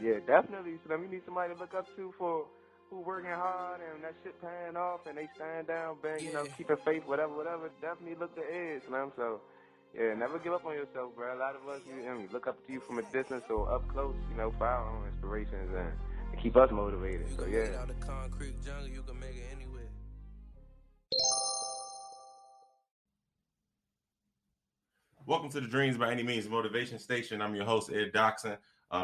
Yeah, definitely. So you need somebody to look up to for who working hard and that shit paying off and they stand down, bang, keeping faith, whatever. Definitely look to Ed, Slim. So, yeah, never give up on yourself, bro. A lot of us, look up to you from a distance or up close, for our own inspirations and keep us motivated. So, yeah. Out the concrete jungle, you can make it anywhere. Welcome to the Dreams by Any Means Motivation Station. I'm your host, Ed Doxson.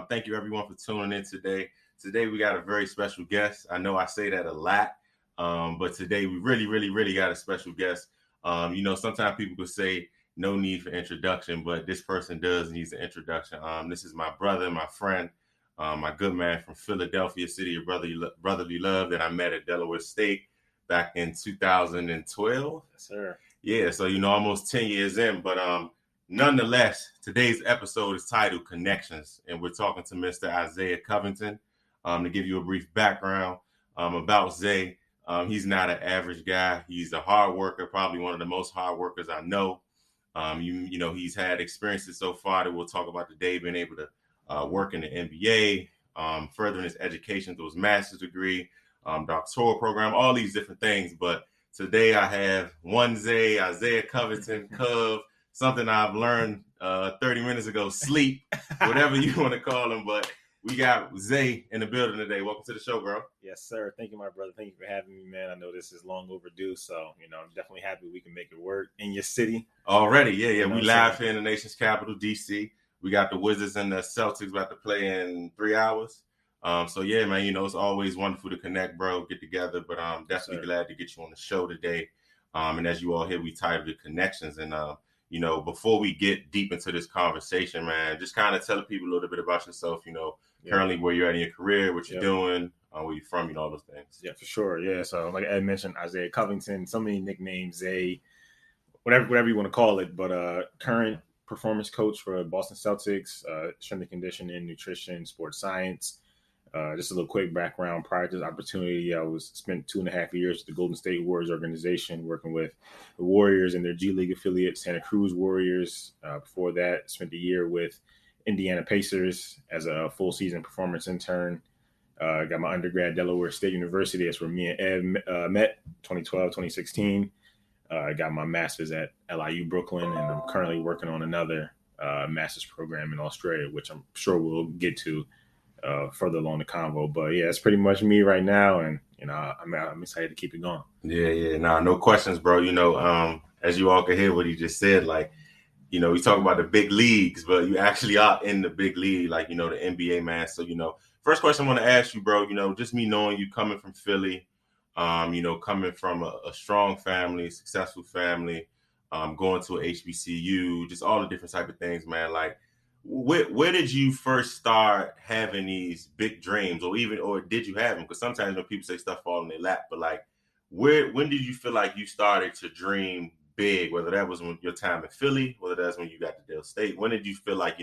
Thank you, everyone, for tuning in today. Today, we got a very special guest. I know I say that a lot, but today we really got a special guest. Sometimes people could say no need for introduction, but this person does need an introduction. This is my brother, my friend, my good man from Philadelphia, city of brotherly love that I met at Delaware State back in 2012. Yes, sir. Yeah, so, almost 10 years in, but nonetheless, today's episode is titled Connections, and we're talking to Mr. Isaiah Covington. To give you a brief background about Zay, he's not an average guy. He's a hard worker, probably one of the most hard workers I know. He's had experiences so far that we'll talk about today, being able to work in the NBA, furthering his education through his master's degree, doctoral program, all these different things. But today I have one Zay, Isaiah Covington, Cov, something I've learned 30 minutes ago, sleep, whatever you want to call him. But we got Zay in the building today. Welcome to the show, bro. Yes, sir. Thank you, my brother. Thank you for having me, man. I know this is long overdue, so, I'm definitely happy we can make it work in your city. Already, yeah. We live here in the nation's capital, D.C. We got the Wizards and the Celtics about to play in 3 hours. So, yeah, man, it's always wonderful to connect, bro, get together. But I'm definitely glad to get you on the show today. And as you all hear, we titled it Connections. And, before we get deep into this conversation, man, just kind of tell people a little bit about yourself, currently where you're at in your career, what you're doing, where you're from, all those things. Yeah, for sure. Yeah. So like Ed mentioned, Isaiah Covington, so many nicknames, Zay, whatever you want to call it, but current performance coach for Boston Celtics, strength and conditioning, nutrition, sports science. Just a little quick background. Prior to this opportunity, I spent 2.5 years with the Golden State Warriors organization, working with the Warriors and their G League affiliate, Santa Cruz Warriors. Before that, spent a year with Indiana Pacers as a full season performance intern. Got my undergrad at Delaware State University. That's where me and Ed met, 2012, 2016. I got my master's at LIU-Brooklyn, and I'm currently working on another master's program in Australia, which I'm sure we'll get to further along the convo. But yeah, it's pretty much me right now, and I'm excited to keep it going. Yeah. Nah, no questions, bro. As you all can hear what he just said, like, we talk about the big leagues, but you actually are in the big league, like, the NBA, man. So, first question I want to ask you, bro, just me knowing you coming from Philly, coming from a strong family, successful family, going to a HBCU, just all the different type of things, man. Like, where did you first start having these big dreams, or did you have them? Because sometimes when people say stuff fall in their lap, but like, when did you feel like you started to dream big, whether that was when your time in Philly, whether that's when you got to Dale State? When did you feel like,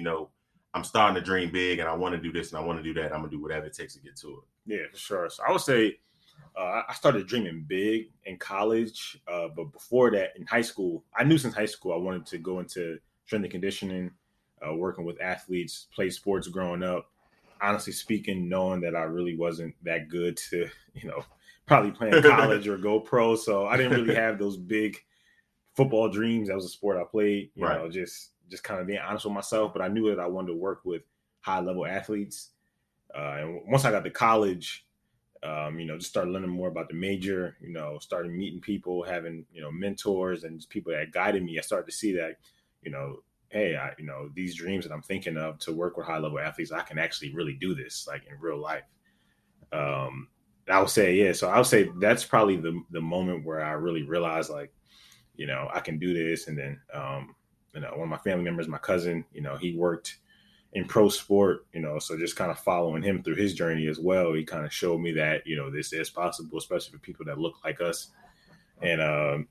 I'm starting to dream big and I want to do this and I want to do that. I'm going to do whatever it takes to get to it. Yeah, for sure. So I would say I started dreaming big in college, but before that, in high school, I knew since high school I wanted to go into strength and conditioning, working with athletes, play sports growing up. Honestly speaking, knowing that I really wasn't that good to, probably play in college or go pro. So I didn't really have those big football dreams. That was a sport I played, just kind of being honest with myself. But I knew that I wanted to work with high level athletes. And once I got to college, just started learning more about the major, started meeting people, having, mentors and just people that guided me. I started to see that, hey, these dreams that I'm thinking of to work with high level athletes, I can actually really do this like in real life. I would say, yeah. So I would say that's probably the moment where I really realized like, I can do this. And then, one of my family members, my cousin, he worked in pro sport, so just kind of following him through his journey as well. He kind of showed me that, this is possible, especially for people that look like us. And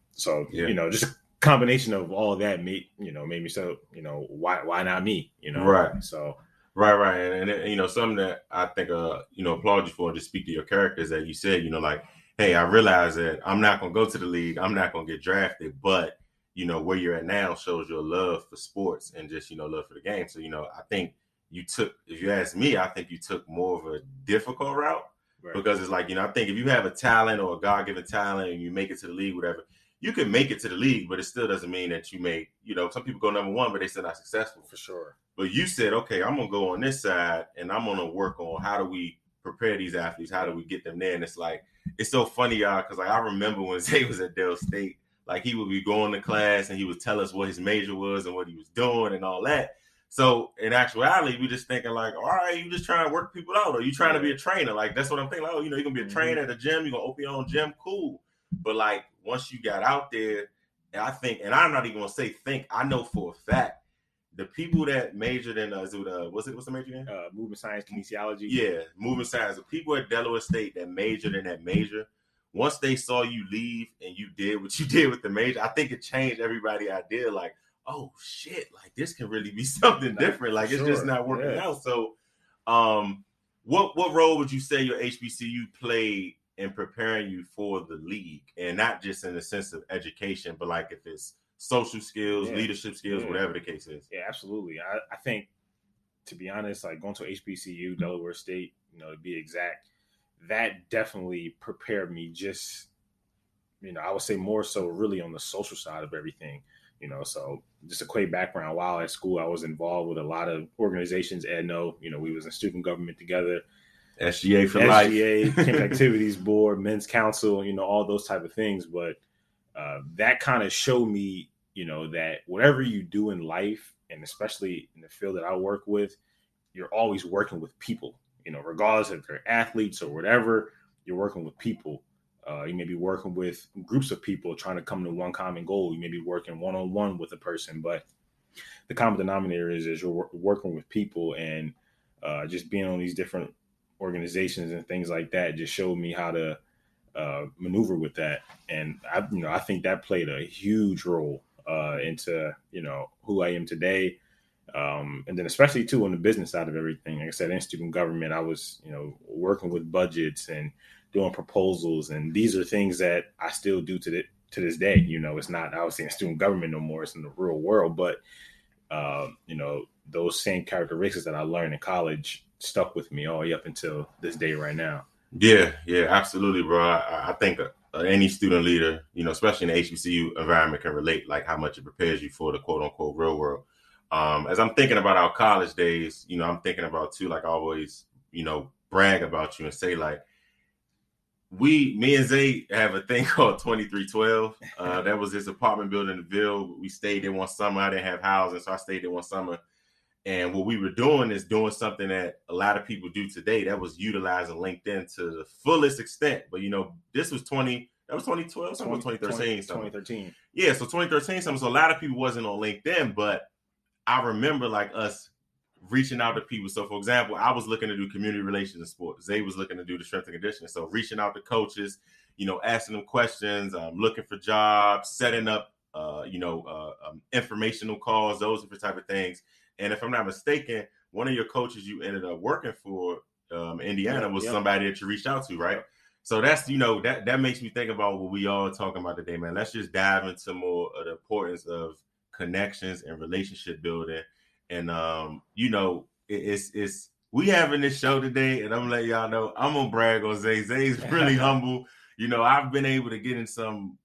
just combination of all of that made me so, why not me, Right. So. Right. And something that I think, applaud you for, just speak to your character, is that you said, like, hey, I realize that I'm not going to go to the league. I'm not going to get drafted, but, where you're at now shows your love for sports and just, love for the game. So, I think, if you ask me, I think you took more of a difficult route. Right. Because it's like, I think if you have a talent or a God-given talent and you make it to the league, whatever, you can make it to the league, but it still doesn't mean that you make, some people go number one, but they still not successful. For sure. But you said, okay, I'm going to go on this side and I'm going to work on how do we prepare these athletes? How do we get them there? And it's like, it's so funny, y'all, because like I remember when Zay was at Delaware State, like he would be going to class and he would tell us what his major was and what he was doing and all that. So in actuality, we just thinking like, all right, you just trying to work people out, or you trying to be a trainer. Like that's what I'm thinking. Like, oh, you're gonna be a trainer at a gym, you're gonna open your own gym, cool. But like once you got out there, I think, and I'm not even gonna say think, I know for a fact, the people that majored in what's the major in? Movement science, kinesiology. Yeah, movement science. The people at Delaware State that majored in that major, once they saw you leave and you did what you did with the major, I think it changed everybody's idea. Like, oh shit, like this can really be something different. Like it's just not working out. So what role would you say your HBCU played in preparing you for the league? And not just in the sense of education, but like if it's social skills, leadership skills, whatever the case is. Yeah, absolutely. I think, to be honest, like going to HBCU, Delaware State, to be exact, that definitely prepared me just, I would say more so really on the social side of everything. So just a quick background. While at school, I was involved with a lot of organizations. We was in student government together. SGA for life. Campus Activities Board, Men's Council, all those type of things. But that kind of showed me, that whatever you do in life, and especially in the field that I work with, you're always working with people, regardless if they're athletes or whatever, you're working with people. You may be working with groups of people trying to come to one common goal. You may be working one-on-one with a person, but the common denominator is you're working with people, and just being on these different organizations and things like that just showed me how to maneuver with that. And I think that played a huge role into, who I am today. And then especially too on the business side of everything. Like I said, in student government, I was, working with budgets and doing proposals. And these are things that I still do to this day. It's not obviously in student government no more. It's in the real world. But, those same characteristics that I learned in college stuck with me all the way up until this day right now. Yeah, absolutely, bro. I think any student leader, especially in the HBCU environment, can relate like how much it prepares you for the quote unquote real world. As I'm thinking about our college days, I'm thinking about too, like I always, brag about you and say like, me and Zay have a thing called 2312. That was this apartment building in the Ville. We stayed there one summer. I didn't have housing, so I stayed there one summer. And what we were doing is doing something that a lot of people do today. That was utilizing LinkedIn to the fullest extent. But, this was 2012, something was 2013. 2013. Yeah, so 2013, something. So a lot of people wasn't on LinkedIn, but I remember like us reaching out to people. So, for example, I was looking to do community relations in sports. Zay was looking to do the strength and conditioning. So reaching out to coaches, asking them questions, looking for jobs, setting up, informational calls, those different type of things. And if I'm not mistaken, one of your coaches you ended up working for Indiana was somebody that you reached out to, right? So that's, that makes me think about what we all talking about today, man. Let's just dive into more of the importance of connections and relationship building. And, it's we having this show today, and I'm gonna let y'all know, I'm gonna brag on Zay. Zay's really humble. I've been able to get in some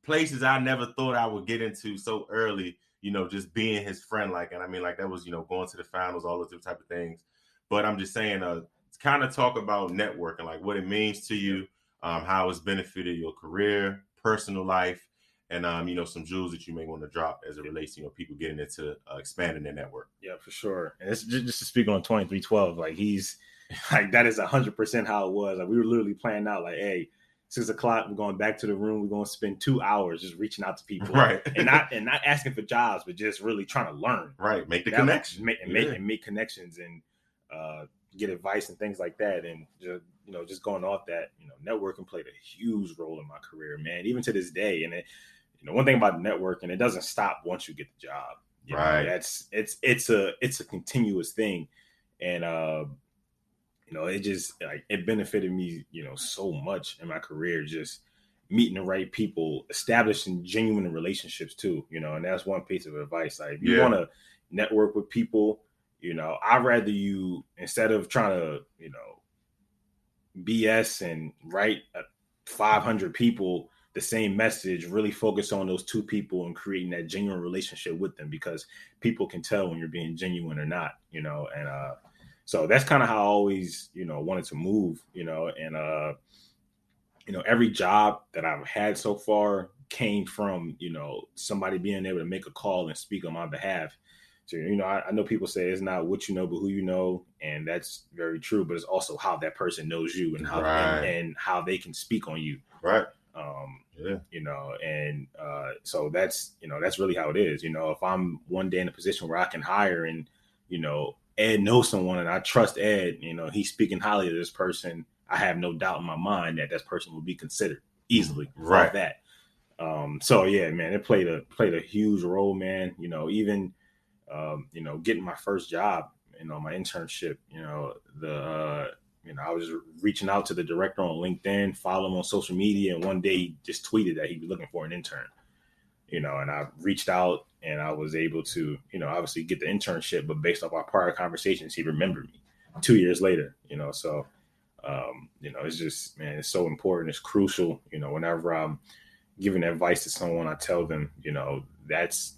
places I never thought I would get into so early, just being his friend. Like, and I mean, like that was, going to the finals, all those type of things. But I'm just saying, kind of talk about networking, like what it means to you, how it's benefited your career, personal life, and, some jewels that you may want to drop as it relates to, people getting into expanding their network. Yeah, for sure. And it's just to speak on 2312, like he's like, that is 100% how it was. Like we were literally planning out like, hey, 6:00, we're going back to the room. We're going to spend 2 hours just reaching out to people, right? and not asking for jobs, but just really trying to learn, right? Make the connection, make connections, and get advice and things like that. And just going off that, networking played a huge role in my career, man. Even to this day, and it, one thing about networking, it doesn't stop once you get the job. Right? It's a continuous thing, and it just like it benefited me, so much in my career, just meeting the right people, establishing genuine relationships too, and that's one piece of advice. Like if you want to network with people, I'd rather you, instead of trying to, BS and write 500 people the same message, really focus on those 2 people and creating that genuine relationship with them, because people can tell when you're being genuine or not, and so that's kind of how I always, wanted to move, and every job that I've had so far came from, somebody being able to make a call and speak on my behalf. So, I know people say it's not what you know, but who you know. And that's very true. But it's also how that person knows you and how and how they can speak on you. Right. So that's, that's really how it is. If I'm one day in a position where I can hire and, Ed knows someone and I trust Ed, he's speaking highly of this person, I have no doubt in my mind that this person will be considered easily. Right. That. So yeah, man, it played a huge role, man. Even getting my first job, my internship, I was reaching out to the director on LinkedIn, follow him on social media, and one day he just tweeted that he was looking for an intern. And I reached out and I was able to, obviously get the internship, but based off our prior conversations, he remembered me 2 years later, so, it's just, man, it's so important. It's crucial. Whenever I'm giving advice to someone, I tell them, that's,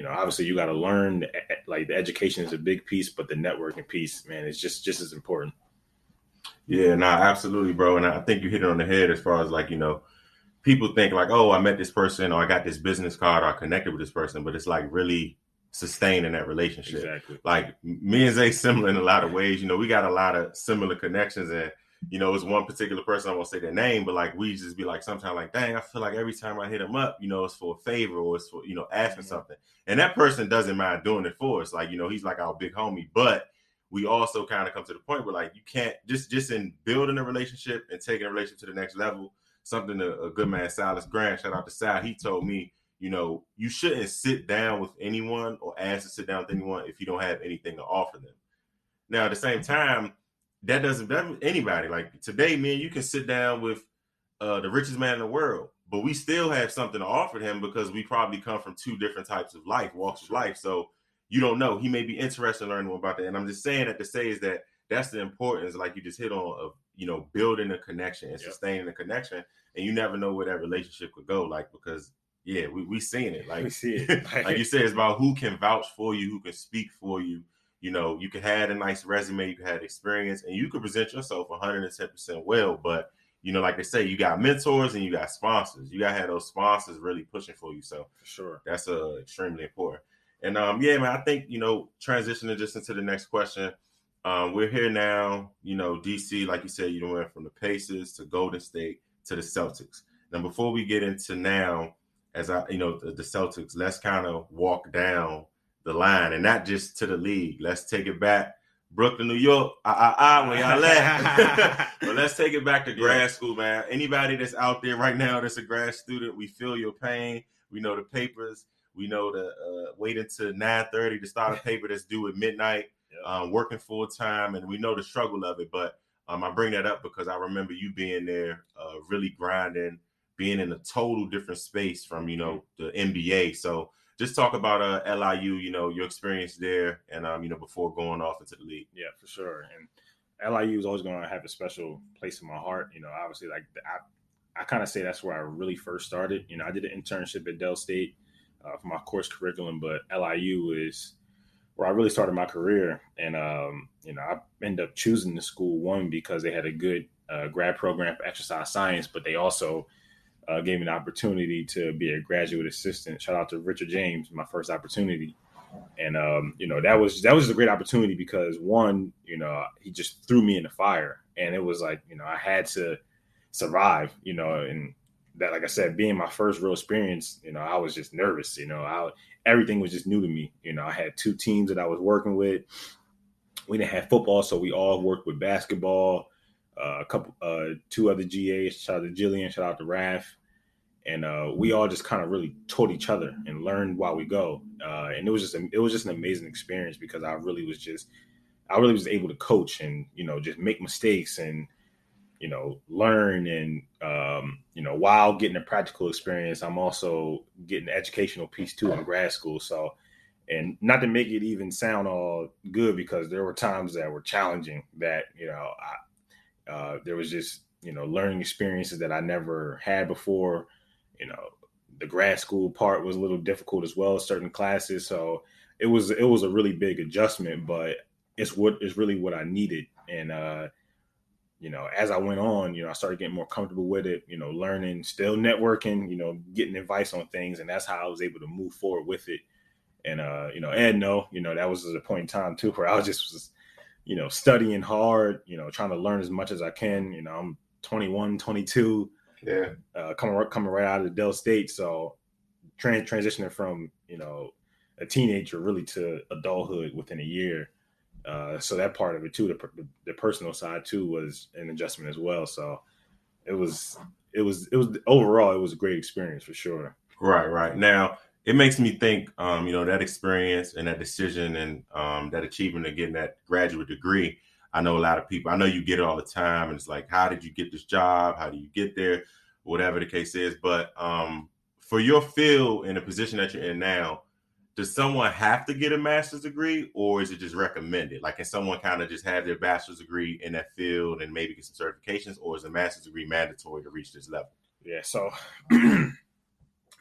obviously you got to learn, like the education is a big piece, but the networking piece, man, is just as important. Yeah, no, absolutely, bro. And I think you hit it on the head as far as like, people think like, oh, I met this person or I got this business card or I connected with this person, but it's like really sustaining that relationship. Exactly. Like me and Zay similar in a lot of ways. We got a lot of similar connections, and it's one particular person, I won't say their name, but like we just be like sometimes like, dang, I feel like every time I hit him up, it's for a favor or it's for, asking something. And that person doesn't mind doing it for us. Like, he's like our big homie, but we also kind of come to the point where like, you can't just in building a relationship and taking a relationship to the next level, something a good man, Silas Grant, shout out to Sal, he told me, you shouldn't sit down with anyone or ask to sit down with anyone if you don't have anything to offer them. Now, at the same time, that doesn't anybody. Like today, me and you can sit down with the richest man in the world, but we still have something to offer him because we probably come from 2 different types of walks of life. So you don't know. He may be interested in learning more about that. And I'm just saying that to say is that that's the importance, like you just hit on, of building a connection and sustaining a connection. And you never know where that relationship could go. Like, because we seen it. Like, we see it. Like you said, it's about who can vouch for you, who can speak for you. You can have a nice resume, you can have experience, and you can present yourself 110% well. But, like they say, you got mentors and you got sponsors. You got to have those sponsors really pushing for you. So for sure, that's extremely important. And man, I think, transitioning just into the next question, we're here now, DC, like you said, you went from the Pacers to Golden State to the Celtics. Now, before we get into now, as the Celtics, let's kind of walk down the line, and not just to the league. Let's take it back. Brooklyn, New York, where y'all at? But let's take it back to grad school, man. Anybody that's out there right now that's a grad student, we feel your pain. We know the papers. We know the wait until 9:30 to start a paper that's due at midnight, working full time, and we know the struggle of it. But I bring that up because I remember you being there, really grinding, being in a total different space from, the NBA. So just talk about LIU, your experience there and, before going off into the league. Yeah, for sure. And LIU is always going to have a special place in my heart. Obviously, like I kind of say that's where I really first started. I did an internship at Del State for my course curriculum, but LIU is where I really started my career. And, I ended up choosing the school, one, because they had a good grad program for exercise science, but they also gave me an opportunity to be a graduate assistant. Shout out to Richard James, my first opportunity. And, that was a great opportunity because, one, he just threw me in the fire. And it was like, I had to survive, and that, like I said, being my first real experience, I was just nervous, everything was just new to me. I had 2 teams that I was working with. We didn't have football, so we all worked with basketball. A couple, 2 other GAs, shout out to Jillian, shout out to Raph. And we all just kind of really taught each other and learned while we go. And it was just an amazing experience because I really was able to coach and, just make mistakes and, learn. And, while getting a practical experience, I'm also getting the educational piece too in grad school. So And not to make it even sound all good, because there were times that were challenging that, there was just, learning experiences that I never had before. The grad school part was a little difficult as well, certain classes. So it was a really big adjustment, but it's really what I needed. And, as I went on, I started getting more comfortable with it, learning, still networking, getting advice on things. And that's how I was able to move forward with it. And, Ed, that was a point in time too, where I was just, studying hard, trying to learn as much as I can. I'm 21, 22, coming right out of Delaware State. So transitioning from, a teenager really to adulthood within a year. So that part of it too, the personal side too, was an adjustment as well. So it was overall, it was a great experience for sure. Right. Now, it makes me think, that experience and that decision and that achievement of getting that graduate degree. I know a lot of people, I know you get it all the time. And it's like, how did you get this job? How do you get there? Whatever the case is. But for your field and the position that you're in now, does someone have to get a master's degree, or is it just recommended? Like, can someone kind of just have their bachelor's degree in that field and maybe get some certifications, or is a master's degree mandatory to reach this level? Yeah. So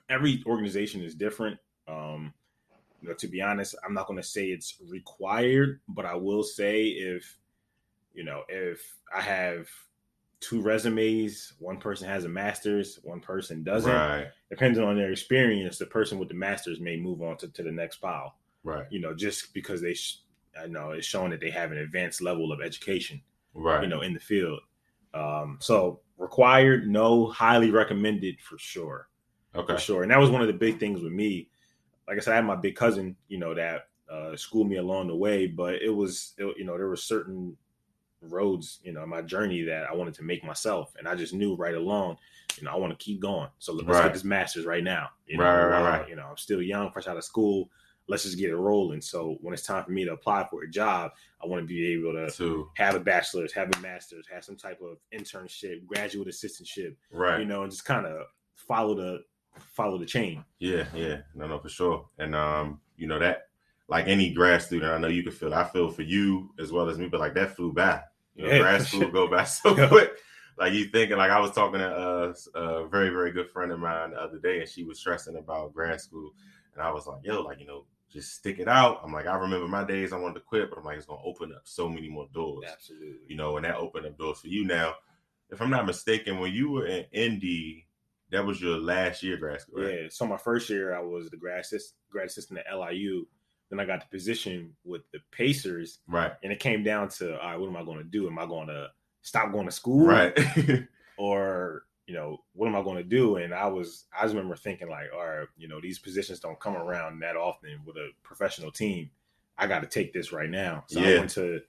every organization is different. To be honest, I'm not going to say it's required, but I will say if I have 2 resumes, one person has a master's, one person doesn't, right, depending on their experience, the person with the master's may move on to the next pile. Right. Just because I know it's showing that they have an advanced level of education, right, in the field. So required, no, highly recommended for sure. Okay. For sure. And that was one of the big things with me. Like I said, I had my big cousin, that schooled me along the way, but there were certain roads, in my journey that I wanted to make myself. And I just knew right along, I want to keep going. So let's get this master's right now. Right. I'm still young, fresh out of school. Let's just get it rolling. So when it's time for me to apply for a job, I want to be able to have a bachelor's, have a master's, have some type of internship, graduate assistantship, right. And just kind of follow the chain. Yeah. No, for sure. And, that, like any grad student, I know you can feel it. I feel for you as well as me, but like that flew by. Grad school go by so quick. Like you thinking, like I was talking to a very, very good friend of mine the other day, and she was stressing about grad school. And I was like, just stick it out. I'm like, I remember my days I wanted to quit, but I'm like, it's going to open up so many more doors. Absolutely. And that opened up doors for you. Now, if I'm not mistaken, when you were in Indy, that was your last year grad school, right? Yeah. So my first year, I was the grad assistant at LIU. Then I got the position with the Pacers. Right. And it came down to, all right, what am I going to do? Am I going to stop going to school? Right. Or, what am I going to do? And I just remember thinking like, all right, these positions don't come around that often with a professional team. I got to take this right now. So I went to,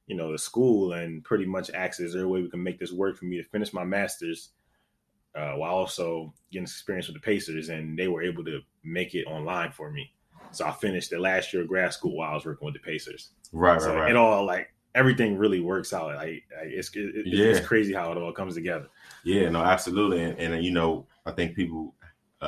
the school and pretty much asked, is there a way we can make this work for me to finish my master's while also getting experience with the Pacers? And they were able to make it online for me. So I finished the last year of grad school while I was working with the Pacers. Right. It all, like, everything really works out. Like it's crazy how it all comes together. Yeah, no, absolutely. And I think people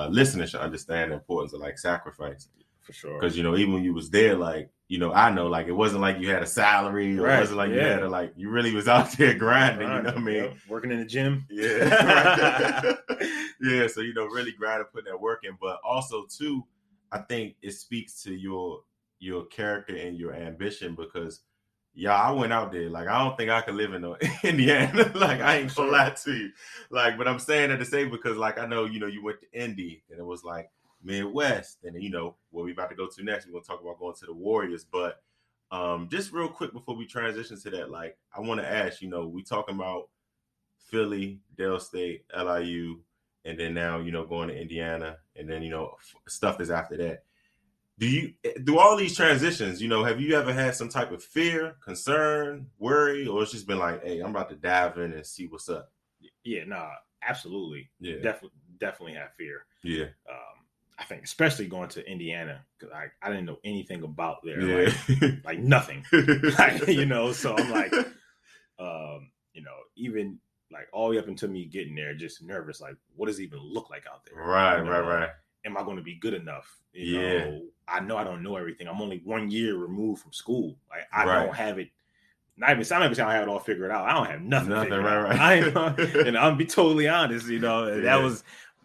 listening should understand the importance of like sacrifice. For sure. Because, even when you was there, like, I know, like, it wasn't like you had a salary or it wasn't like you had you really was out there grinding, you know what I mean? Yep. Working in the gym. Yeah. Right. Yeah. So, really grinding, putting that work in. But also, too, I think it speaks to your character and your ambition because, I went out there. Like, I don't think I could live in Indiana. Like, I ain't gonna lie to you. Like, but I'm saying that to say because, like, I know, you went to Indy and it was like Midwest. And, what we about to go to next, we're going to talk about going to the Warriors. But just real quick before we transition to that, like, I want to ask, we talking about Philly, Delaware State, LIU, and then now, going to Indiana, and then, stuff that's after that. Do all these transitions, have you ever had some type of fear, concern, worry, or it's just been like, hey, I'm about to dive in and see what's up? Yeah, no, absolutely. Yeah. Definitely have fear. Yeah. I think especially going to Indiana because I didn't know anything about there, like nothing, so I'm like, even like all the way up until me getting there, just nervous, like what does it even look like out there? Right. am I going to be good enough? You Yeah. know, I don't know everything. I'm only 1 year removed from school. Like I Right. don't have it. Not even saying I have it all figured out. I don't have nothing figured out. Right. I ain't, and I'm be totally honest. You know, Yeah.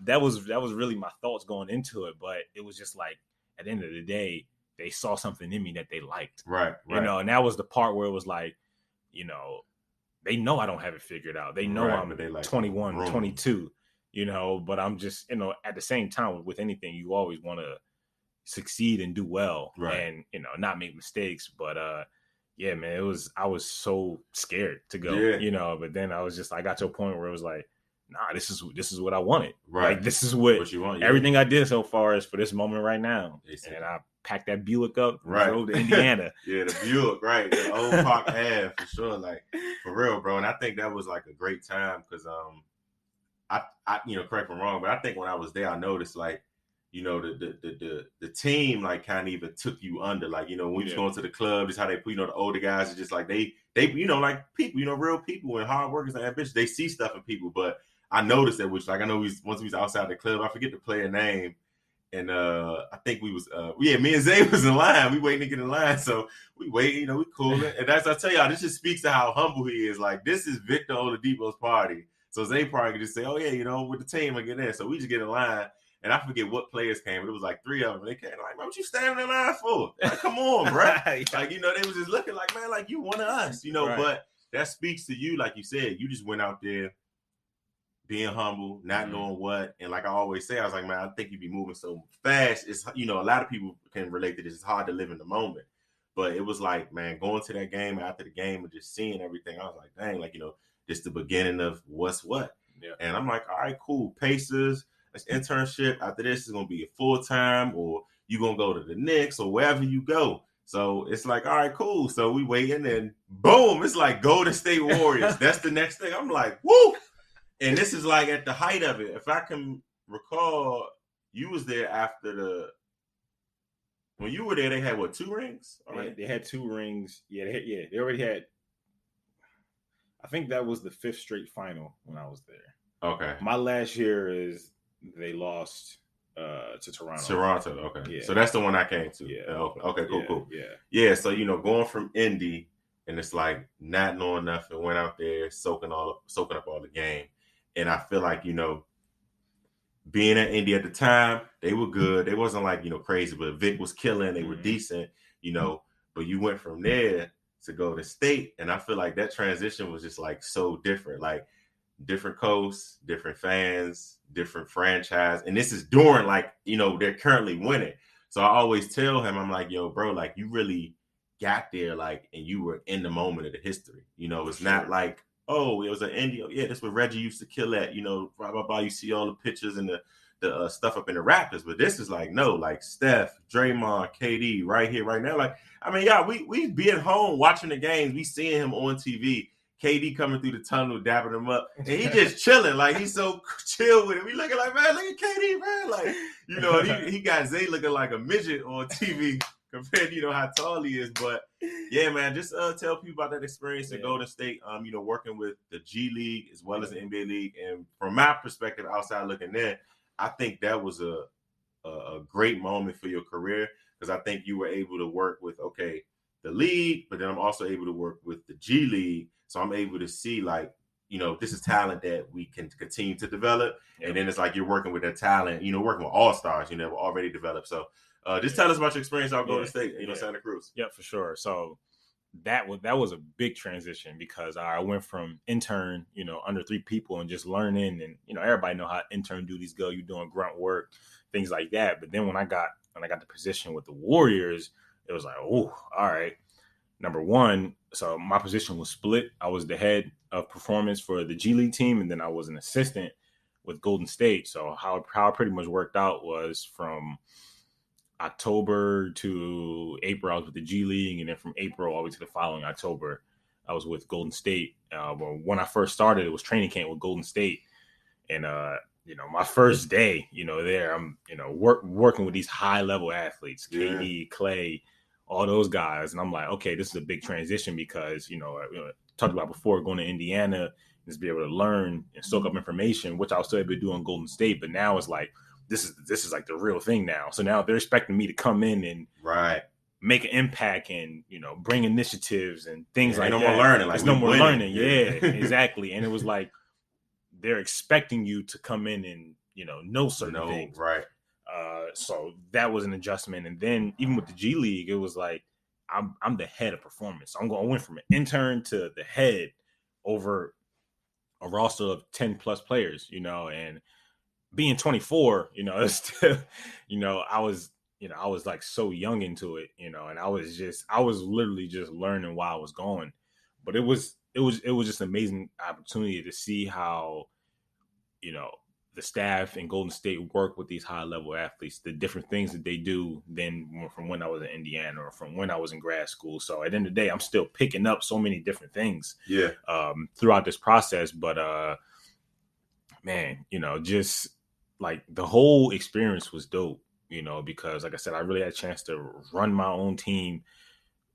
that was really my thoughts going into it. But it was just like at the end of the day, they saw something in me that they liked. Right. You know, and that was the part where it was like, you know, they know I don't have it figured out. They know I'm like 21, 22. You know, but I'm just, you know, at the same time with anything, you always want to succeed and do well, and you know, not make mistakes. But yeah, man, I was so scared to go, you know, but then I got to a point where it was like, nah, this is what I wanted. Right. Like this is what you want. Everything I did so far is for this moment right now. And I packed that Buick up and drove to Indiana. Yeah, the Buick, right. The old Park Ave for sure. Like for real, bro. And I think that was like a great time because I you know, correct me if I'm wrong, but I think when I was there, I noticed like, you know, the team like kind of even took you under. Like, you know, when you was going to the club, just how they, you know, the older guys are just like they you know, like people, you know, real people and hard workers and ambitious, they see stuff in people. But I noticed that, which like I know once we was outside the club, I forget the player name. And I think we was me and Zay was in line. We waiting to get in line. So we wait, you know, we cool. And as I tell y'all, this just speaks to how humble he is. Like, this is Victor Oladipo's party. So Zay probably could just say, oh, yeah, you know, with the team, I get in. So we just get in line. And I forget what players came, but it was like 3 of them. They came like, man, what you standing in line for? Like, come on, bro. Like, you know, they was just looking like, man, like you one of us, you know. But that speaks to you, like you said, you just went out there being humble, not knowing what. And like I always say, I was like, man, I think you be moving so fast. It's, you know, a lot of people can relate to this. It's hard to live in the moment. But it was like, man, going to that game after the game and just seeing everything, I was like, dang, like, you know, this the beginning of what's what. Yeah. And I'm like, all right, cool. Pacers, this internship. After this is going to be a full-time, or you going to go to the Knicks or wherever you go. So it's like, all right, cool. So we waiting and boom, it's like Golden State Warriors. That's the next thing. I'm like, woo. And this is like at the height of it. If I can recall, you was there after when you were there, they had what, 2 rings? Right. They had 2 rings. Yeah, they already had. I think that was the 5th straight final when I was there. Okay. My last year is they lost to Toronto. Toronto, okay. Yeah. So that's the one I came to. Yeah. Okay, cool. Yeah. Yeah, so, you know, going from Indy, and it's like not knowing nothing, went out there, soaking up all the game. And I feel like, you know, being at Indy at the time, they were good. They wasn't like, you know, crazy, but Vic was killing. They were decent, you know. But you went from there to go to State, and I feel like that transition was just like so different. Like different coasts, different fans, different franchise. And this is during like, you know, they're currently winning. So I always tell him, I'm like, yo, bro, like you really got there, like, and you were in the moment of the history. You know, it's not like, oh, it was an India. Yeah, that's what Reggie used to kill at, you know, blah, blah, blah. You see all the pictures and the stuff up in the Raptors. But this is like, no, like Steph, Draymond, KD right here, right now. Like, I mean, yeah, we be at home watching the games. We seeing him on TV. KD coming through the tunnel, dapping him up. And he just chilling. Like, he's so chill with him. We looking like, man, look at KD, man. Like, you know, he got Zay looking like a midget on TV compared to, you know, how tall he is. But, yeah, man, just tell people about that experience at Golden State, you know, working with the G League as well as the NBA League. And from my perspective, outside looking in, I think that was a great moment for your career, because I think you were able to work with, okay, the league, but then I'm also able to work with the G League. So I'm able to see, like, you know, this is talent that we can continue to develop. And then it's like you're working with that talent, you know, working with all-stars, you know, already developed. So just tell us about your experience out Golden State, you know, Santa Cruz. Yeah, for sure. So that was a big transition, because I went from intern, you know, under 3 people and just learning, and, you know, everybody know how intern duties go. You're doing grunt work, things like that. But then when I got the position with the Warriors, it was like, oh, all right. Number one, so my position was split. I was the head of performance for the G League team, and then I was an assistant with Golden State. So how it pretty much worked out was from October to April, I was with the G League, and then from April all the way to the following October, I was with Golden State. When I first started, it was training camp with Golden State, and you know, my first day, you know, there, I'm, you know, working with these high level athletes, KD, Clay, all those guys. And I'm like, okay, this is a big transition, because, you know, talked about before, going to Indiana, just be able to learn and soak up information, which I was still able to do on Golden State. But now it's like this is like the real thing now. So now they're expecting me to come in and make an impact and, bring initiatives and things like that. No more learning. There's no more learning. Yeah, exactly. And it was like they're expecting you to come in and, know certain things. Right. So that was an adjustment. And then even with the G League, it was like I'm the head of performance. I went from an intern to the head over a roster of 10 plus players, and being 24, it's still, I was like so young into it, and I was literally just learning while I was going. But it was just an amazing opportunity to see how, the staff in Golden State work with these high level athletes, the different things that they do than from when I was in Indiana or from when I was in grad school. So at the end of the day, I'm still picking up so many different things throughout this process. But man, just like the whole experience was dope, because like I said, I really had a chance to run my own team,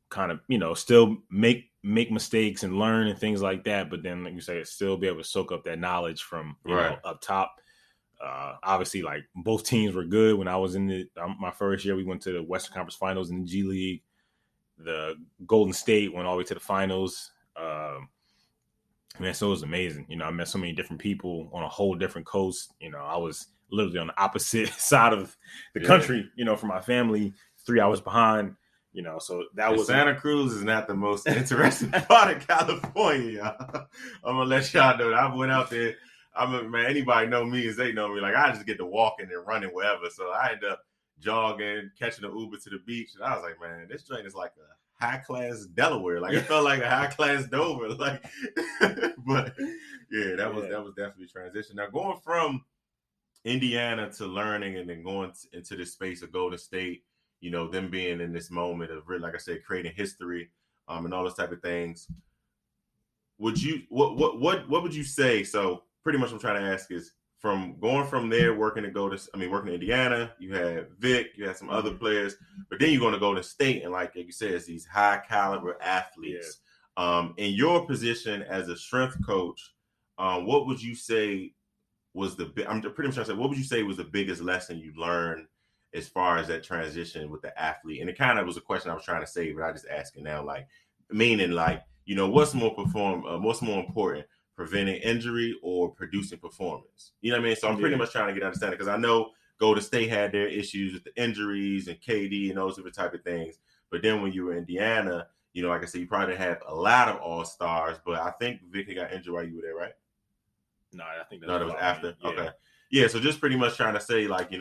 kind of, still make mistakes and learn and things like that. But then, like you say, still be able to soak up that knowledge from, up top. Obviously, like both teams were good. When I was in my first year, we went to the Western Conference Finals in the G League. The Golden State went all the way to the finals. Man, so it was amazing. I met so many different people on a whole different coast. I was literally on the opposite side of the country, from my family, 3 hours behind. So that was Santa Cruz is not the most interesting part of California, y'all. I'm gonna let y'all know that I went out there. Man, anybody know me as they know me. Like, I just get to walking and running wherever. So I end up jogging, catching an Uber to the beach. And I was like, man, this train is like a high-class Delaware. Like, it felt like a high-class Dover. Like, but, yeah, that was definitely a transition. Now, going from Indiana to learning and then going into this space of Golden State, them being in this moment of, really, like I said, creating history and all those type of things, what would you say? So, pretty much what I'm trying to ask is, from going from there, working in Indiana, you had Vic, you had some other players, but then you're going to go to State, and like you said, it's these high caliber athletes. In your position as a strength coach, what would you say was what would you say was the biggest lesson you learned as far as that transition with the athlete? And it kind of was a question I was trying to say, but I just ask it now, like, meaning, like, what's more important, preventing injury or producing performance? You know what I mean? So I'm pretty much trying to get understanding, because I know Golden State had their issues with the injuries and KD and those different type of things. But then when you were in Indiana, like I said, you probably didn't have a lot of all-stars, but I think Vic got injured while you were there, right? No, I think that was after. Yeah. Okay. Yeah, so just pretty much trying to say, like,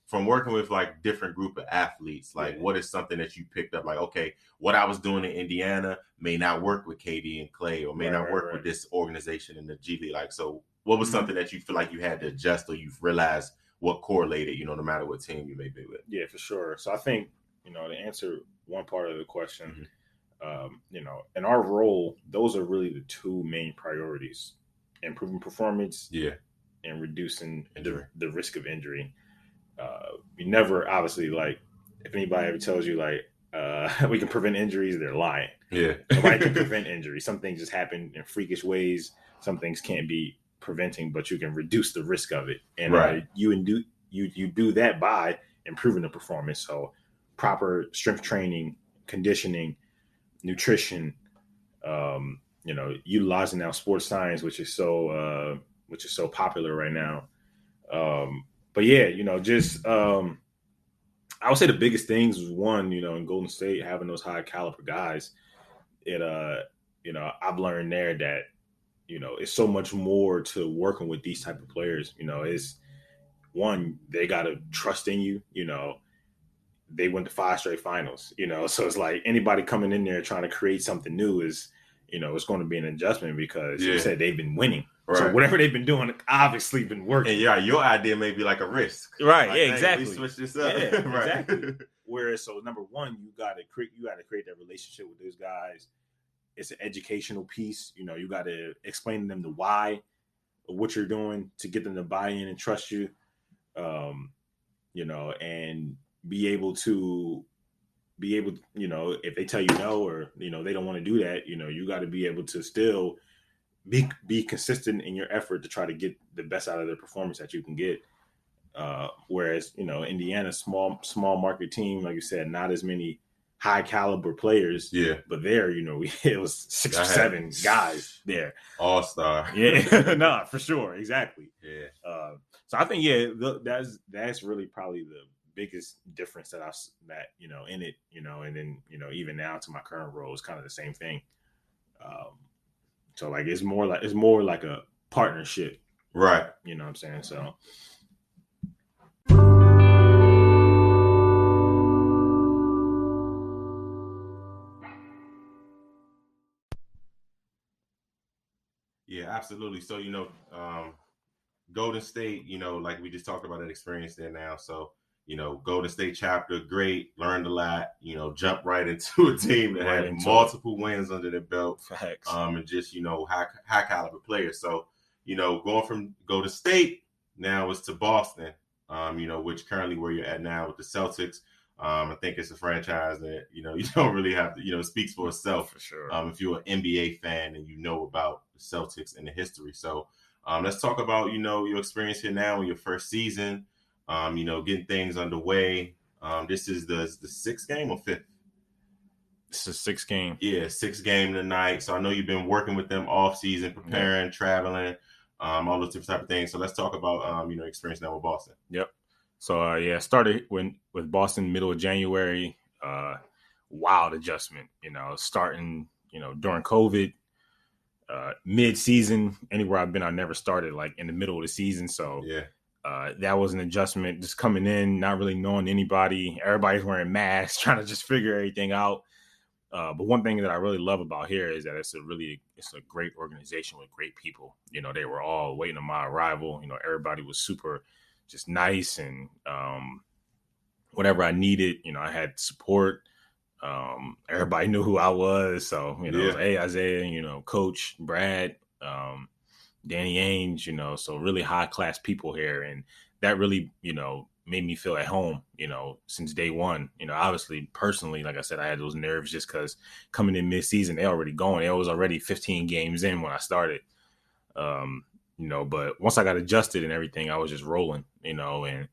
from working with like different group of athletes, like what is something that you picked up? Like, okay, what I was doing in Indiana may not work with KD and Clay, or may not work with this organization in the G League. Like, so what was something that you feel like you had to adjust, or you've realized what correlated, no matter what team you may be with? Yeah, for sure. So I think, to answer one part of the question, in our role, those are really the two main priorities: improving performance, and reducing the risk of injury. You never, obviously, like, if anybody ever tells you like we can prevent injuries, they're lying. Nobody can prevent injury. Some things just happen in freakish ways. Some things can't be preventing, but you can reduce the risk of it. And you do that by improving the performance. So proper strength training, conditioning, nutrition, utilizing now sports science, which is so popular right now. But yeah, I would say the biggest things was, one, in Golden State, having those high caliber guys. I've learned there that, it's so much more to working with these type of players. It's, one, they got to trust in you. They went to 5 straight finals, so it's like anybody coming in there trying to create something new is, it's going to be an adjustment, because you said they've been winning. Right. So whatever they've been doing, obviously been working. And your idea may be like a risk. Right. Like, yeah, exactly. We switch this up. Yeah, exactly. Whereas, so number one, you got to create that relationship with those guys. It's an educational piece. You got to explain to them the why of what you're doing to get them to buy in and trust you. And be able to, if they tell you no, or, they don't want to do that, you got to be able to still be consistent in your effort to try to get the best out of their performance that you can get. Whereas, Indiana, small market team, like you said, not as many high caliber players. Yeah. But there, it was 6 or 7 guys there. All-star. Yeah. No, for sure. Exactly. Yeah. So I think, that's really probably the biggest difference that in it, and then, even now to my current role is kind of the same thing. So like, it's more like a partnership. Right. You know what I'm saying? So. Yeah, absolutely. So, Golden State, like we just talked about that experience there now. So, Golden State chapter, great, learned a lot, jump right into a team that had multiple wins under their belt. Facts. And just, high caliber players. So, going from Golden State now is to Boston, which currently where you're at now with the Celtics. I think it's a franchise that, you don't really have to, it speaks for itself. For sure. If you're an NBA fan and you know about the Celtics and the history. So let's talk about, your experience here now in your first season, getting things underway. This is the 6th game or 5th? This is 6th game. Yeah, 6th game tonight. So I know you've been working with them off season, preparing, traveling, all those different type of things. So let's talk about, experience now with Boston. Yep. So, started with Boston middle of January. Wild adjustment, starting, during COVID, mid-season. Anywhere I've been, I never started like in the middle of the season. So that was an adjustment, just coming in, not really knowing anybody. Everybody's wearing masks, trying to just figure everything out. But one thing that I really love about here is that it's a great organization with great people. They were all waiting on my arrival. Everybody was super just nice, and whatever I needed, I had support. Everybody knew who I was. So, hey, Isaiah, Coach Brad, Danny Ainge, so really high class people here. And that really, made me feel at home, since day one. Obviously, personally, like I said, I had those nerves just because coming in mid-season, they already going. It was already 15 games in when I started. But once I got adjusted and everything, I was just rolling, and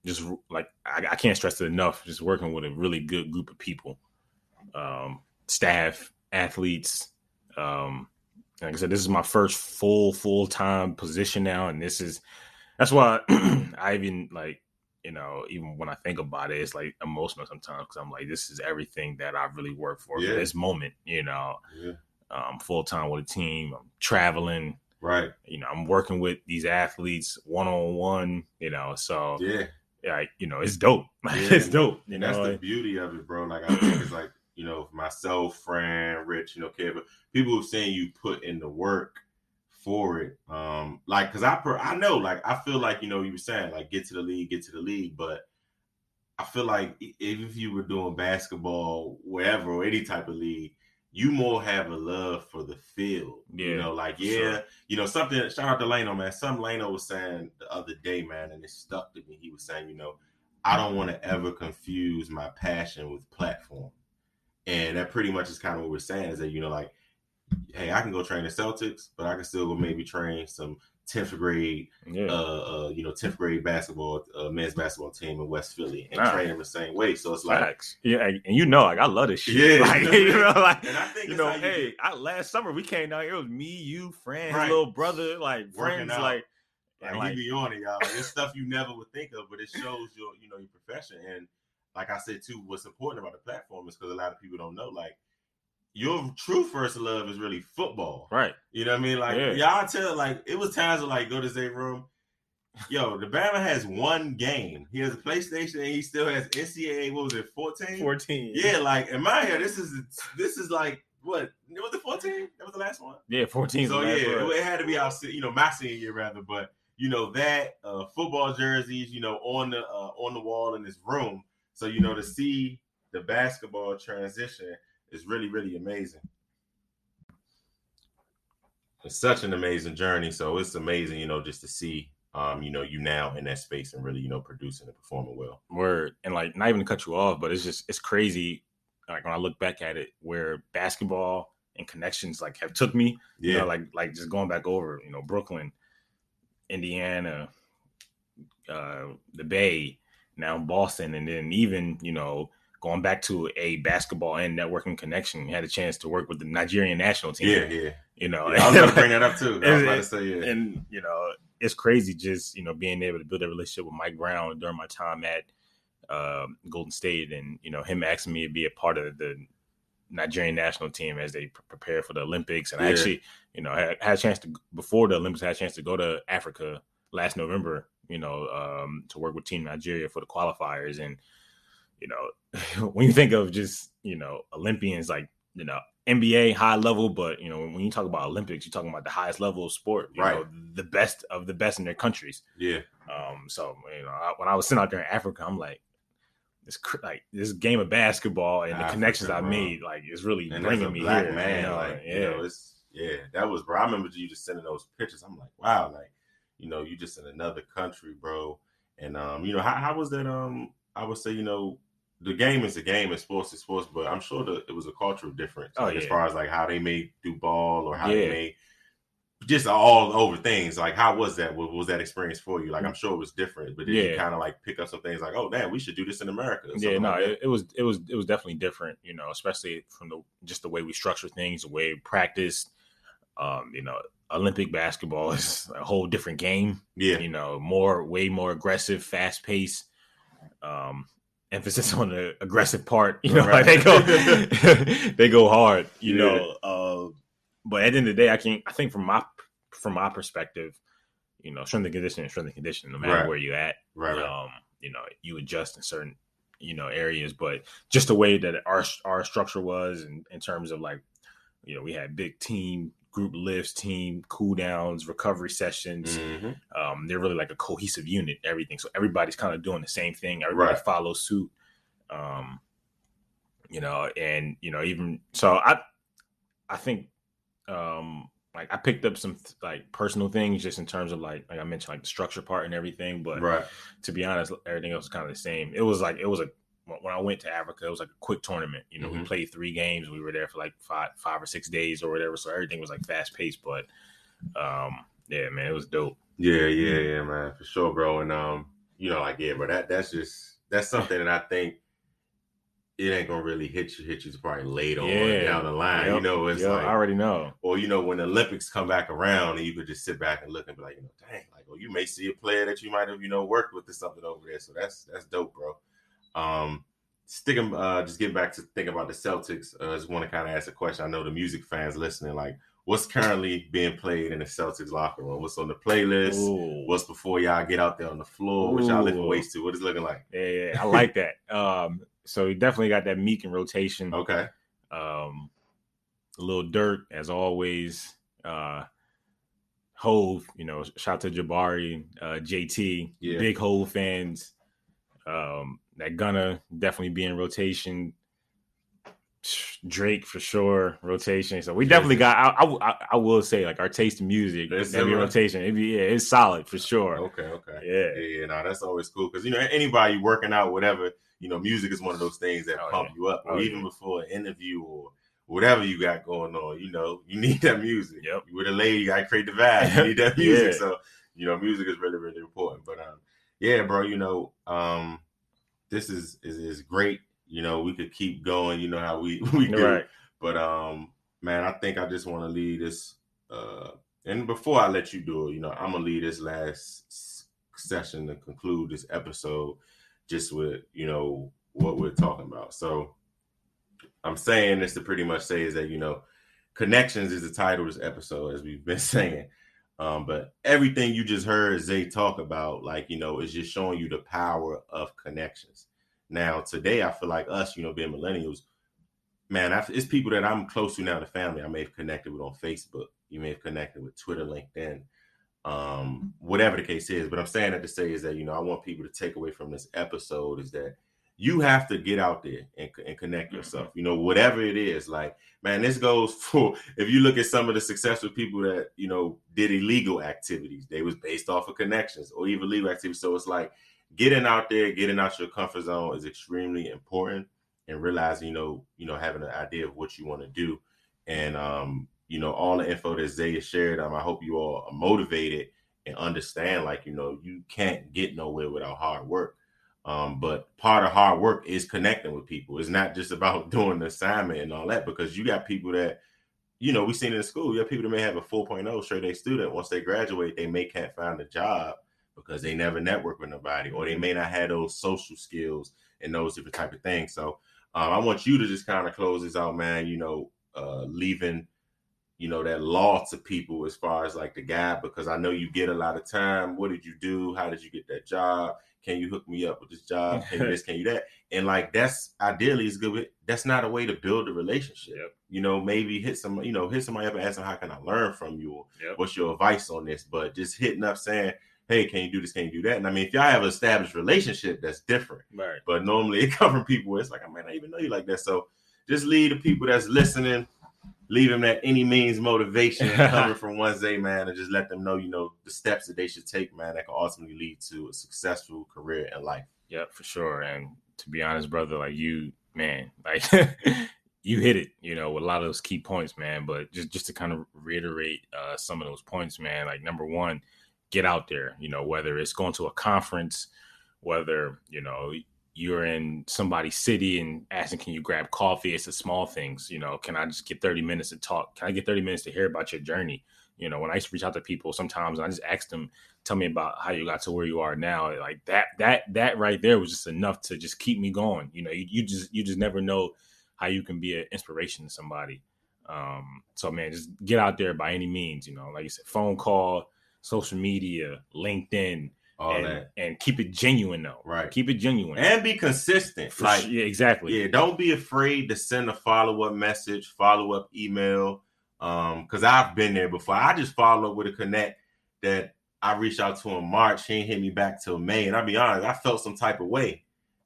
just like, I can't stress it enough, just working with a really good group of people, staff, athletes. Like I said, this is my first full-time position now. And that's why I even even when I think about it, it's like emotional sometimes, because I'm like, this is everything that I've really worked for this moment, full-time with a team. I'm traveling. Right. I'm working with these athletes one-on-one, so it's dope. It's dope. That's the beauty of it, bro. Like, I think it's like, myself, Fran, Rich, Kevin, people who've seen you put in the work for it. Cause I know, like, I feel like, you were saying, like, get to the league. But I feel like if you were doing basketball, wherever, or any type of league, you more have a love for the field. Sure. Something, shout out to Lano, man. Something Lano was saying the other day, man, and it stuck to me. He was saying, I don't want to ever confuse my passion with platform. And that pretty much is kind of what we're saying, is that, hey, I can go train the Celtics, but I can still go maybe train some 10th grade, 10th grade basketball, men's basketball team in West Philly, and train them the same way. So it's facts. And I love this shit. Yeah. And I think last summer we came down here, it was me, you, Fran, right. his little brother, like working friends, out. like he be on it, y'all. Like, it's stuff you never would think of, but it shows your profession. And like I said too, what's important about the platform is because a lot of people don't know, like, your true first love is really football. Right. You know what I mean? Like, y'all tell, like, it was times where, like, go to his room. Yo, the Bama has one game. He has a PlayStation, and he still has NCAA, what was it, 14? 14. Yeah, like, in my head, this is like, what? Was it 14? That was the last one? Yeah, 14. So, it had to be our, my senior year, rather. But, that football jerseys, on the wall in his room. So, to see the basketball transition is really, really amazing. It's such an amazing journey. So it's amazing, just to see, you now in that space and really, producing and performing well. Word. And like, not even to cut you off, but it's crazy. Like, when I look back at it, where basketball and connections like have took me, like just going back over, Brooklyn, Indiana, the Bay, now Boston, and then even, going back to a basketball and networking connection, had a chance to work with the Nigerian national team. Yeah. I was going to bring that up too. I was about to say, yeah. And, it's crazy just, being able to build a relationship with Mike Brown during my time at Golden State, and, him asking me to be a part of the Nigerian national team as they prepare for the Olympics. And I actually, had a chance to, before the Olympics, I had a chance to go to Africa last November, to work with Team Nigeria for the qualifiers. And, when you think of just, Olympians, like, NBA high level, but, when you talk about Olympics, you're talking about the highest level of sport, right? The best of the best in their countries. Yeah. So, when I was sitting out there in Africa, I'm like, this game of basketball and the connections I made, like, it's really bringing me black here. Man, that was, bro. I remember you just sending those pictures. I'm like, wow, like, you just in another country, bro. And how was that? I would say, the game is a game and sports is sports, but I'm sure it was a cultural difference. As far as like how they may do ball or how they may just all over things. Like, how was that? What was that experience for you? Like, I'm sure it was different, but did you kind of like pick up some things like, oh, damn, we should do this in America? It was definitely different, especially from the way we structure things, the way we practice. Olympic basketball is a whole different game. Yeah. Way more aggressive, fast paced. Emphasis on the aggressive part, like they go hard, but at the end of the day, I think from my perspective, strength and conditioning, no matter where you're at, you adjust in certain, areas, but just the way that our structure was in terms of like, we had big team group lifts, team cool downs, recovery sessions. Mm-hmm. They're really like a cohesive unit, everything. So everybody's kind of doing the same thing. Everybody follows suit. Even so, I think, like, I picked up some like personal things just in terms of like I mentioned, like the structure part and everything. But to be honest, everything else was kind of the same. It was when I went to Africa, it was like a quick tournament. Mm-hmm. We played 3 games. We were there for like 5 or 6 days or whatever. So everything was like fast paced. But yeah, man, it was dope. Yeah, man, for sure, bro. And but that's something that I think it ain't gonna really hit you probably later on down the line. Yep. It's like, I already know. Or when the Olympics come back around, and you could just sit back and look and be like, dang, like, you may see a player that you might have worked with or something over there. So that's dope, bro. Just get back to thinking about the Celtics. I just want to kind of ask a question. I know the music fans listening, like, what's currently being played in the Celtics locker room? What's on the playlist? Ooh. What's before y'all get out there on the floor? What y'all lifting weights to? What is it looking like? Yeah, I like that. So we definitely got that Meek in rotation. Okay. A little Dirt, as always. Hove, shout out to Jabari, JT, big Hove fans. That Gunna definitely be in rotation. Drake for sure, rotation. So we definitely got. I will say, like, our taste in music, that be rotation. It's solid for sure. Okay. Yeah. No, that's always cool because anybody working out, whatever, music is one of those things that pump you up, or even before an interview or whatever you got going on. You need that music. Yep. You with a lady, you gotta create the vibe. You need that music. So music is really, really important. But yeah, bro. This is great. We could keep going, how we do. Right. But man, I think I just want to lead this and before I let you do it, I'm gonna lead this last session to conclude this episode just with, what we're talking about. So I'm saying this to pretty much say is that, connections is the title of this episode, as we've been saying. But everything you just heard Zay talk about, like, is just showing you the power of connections. Now, today, I feel like us, being millennials, man, it's people that I'm close to now, the family I may have connected with on Facebook. You may have connected with Twitter, LinkedIn, whatever the case is. But I'm saying that to say is that, I want people to take away from this episode is that you have to get out there and connect yourself, whatever it is. Like, man, this goes for, if you look at some of the successful people that, did illegal activities, they was based off of connections or even legal activities. So it's like, getting out there, getting out your comfort zone is extremely important, and realizing, having an idea of what you want to do. And, all the info that Zay has shared, I hope you all are motivated and understand, like, you know, you can't get nowhere without hard work. But part of hard work is connecting with people. It's not just about doing the assignment and all that, because you got people that, you know, we seen in school, you have people that may have a 4.0 straight A student. Once they graduate, they may can't find a job because they never network with nobody, or they may not have those social skills and those different type of things. So I want you to just kind of close this out, man, you know, leaving, you know, that law to people as far as like the guy, because I know you get a lot of time. What did you do? How did you get that job? Can you hook me up with this job? Can you this? Can you that? And like, that's ideally is good. That's not a way to build a relationship. Yep. You know, maybe hit somebody up and ask them, how can I learn from you? Or what's your advice on this? But just hitting up saying, hey, can you do this? Can you do that? And I mean, if y'all have an established relationship, that's different. Right. But normally it comes from people where it's like, I might not even know you like that. So just leave the people that's listening, leave them that any means motivation coming from 1Zay, man, and just let them know, you know, the steps that they should take, man, that can ultimately lead to a successful career in life. Yeah, for sure. And to be honest, brother, like you, man, like you hit it, you know, with a lot of those key points, man. But just to kind of reiterate some of those points, man, like number one, get out there, you know, whether it's going to a conference, whether, you know, you're in somebody's city and asking, can you grab coffee? It's the small things, you know, can I just get 30 minutes to talk? Can I get 30 minutes to hear about your journey? You know, when I used to reach out to people sometimes, I just asked them, tell me about how you got to where you are now. Like that right there was just enough to just keep me going. You know, you just never know how you can be an inspiration to somebody. So man, just get out there by any means, you know, like you said, phone call, social media, LinkedIn, and keep it genuine though. Right. Keep it genuine. And be consistent. Yeah, exactly. Yeah, don't be afraid to send a follow-up message, follow-up email. Because I've been there before. I just followed up with a connect that I reached out to in March. He ain't hit me back till May. And I'll be honest, I felt some type of way.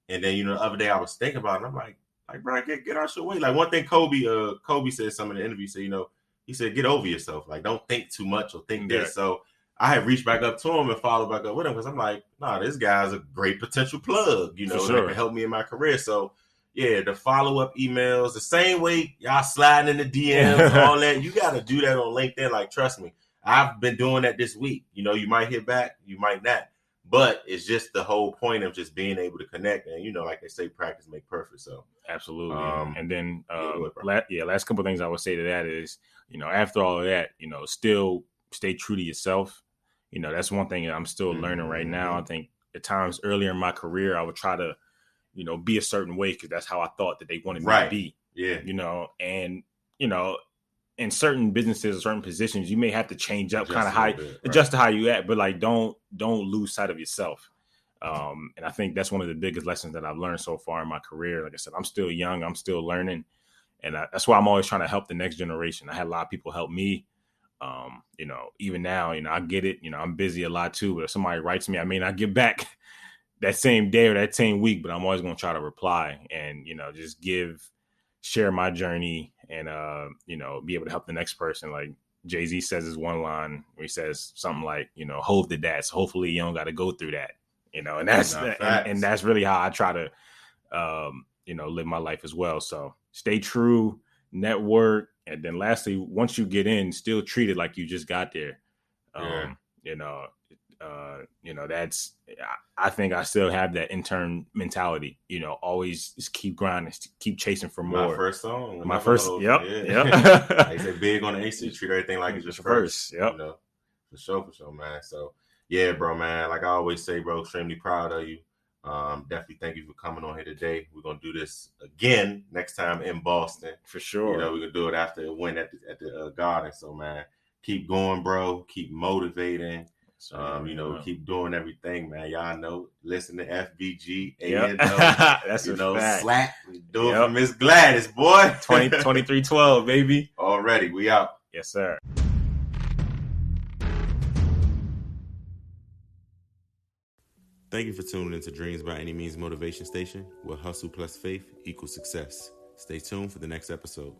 And then, you know, the other day I was thinking about it. I'm like, bro, get out your way. Like one thing Kobe said something in the interview, said, you know, he said, get over yourself. Like, don't think too much or think this. So I had reached back up to him and followed back up with him because I'm like, nah, this guy's a great potential plug, you know, that can help me in my career. So, yeah, the follow-up emails, the same way y'all sliding in the DMs, all that, you got to do that on LinkedIn. Like, trust me, I've been doing that this week. You know, you might hit back, you might not. But it's just the whole point of just being able to connect. And, you know, like they say, practice make perfect. So, absolutely. And then, last couple of things I would say to that is, you know, after all of that, you know, still stay true to yourself. You know, that's one thing that I'm still learning right now. I think at times earlier in my career, I would try to, you know, be a certain way because that's how I thought that they wanted me to be. Yeah. You know, and, you know, in certain businesses or certain positions, you may have to change up kind of how adjust to how you act, but like don't lose sight of yourself. And I think that's one of the biggest lessons that I've learned so far in my career. Like I said, I'm still young, I'm still learning, and that's why I'm always trying to help the next generation. I had a lot of people help me. You know, even now, you know, I get it. You know, I'm busy a lot too, but if somebody writes me, I may not get back that same day or that same week, but I'm always going to try to reply and, you know, just share my journey and, you know, be able to help the next person. Like Jay-Z says his one line where he says something like, you know, hold the that. So hopefully you don't got to go through that, you know, and that's, and that's really how I try to, you know, live my life as well. So stay true, network. And then lastly, once you get in, still treat it like you just got there. You know, that's, I think I still have that intern mentality, you know, always just keep grinding, keep chasing for more. My first song. Yep. They say big on the AC, treat everything like it's just first. Yep. You know, for sure, man. So, yeah, bro, man, like I always say, bro, extremely proud of you. Definitely thank you for coming on here today. We're going to do this again next time in Boston. For sure. You know, we're going to do it after a win at the Garden. So, man, keep going, bro. Keep motivating. You know, keep doing everything, man. Y'all know, listen to FBG, that's, you a know, fact. Slack. Do it for Miss Gladys, boy. 2312, baby. Already, we out. Yes, sir. Thank you for tuning into Dreams by Any Means Motivation Station, where hustle plus faith equals success. Stay tuned for the next episode.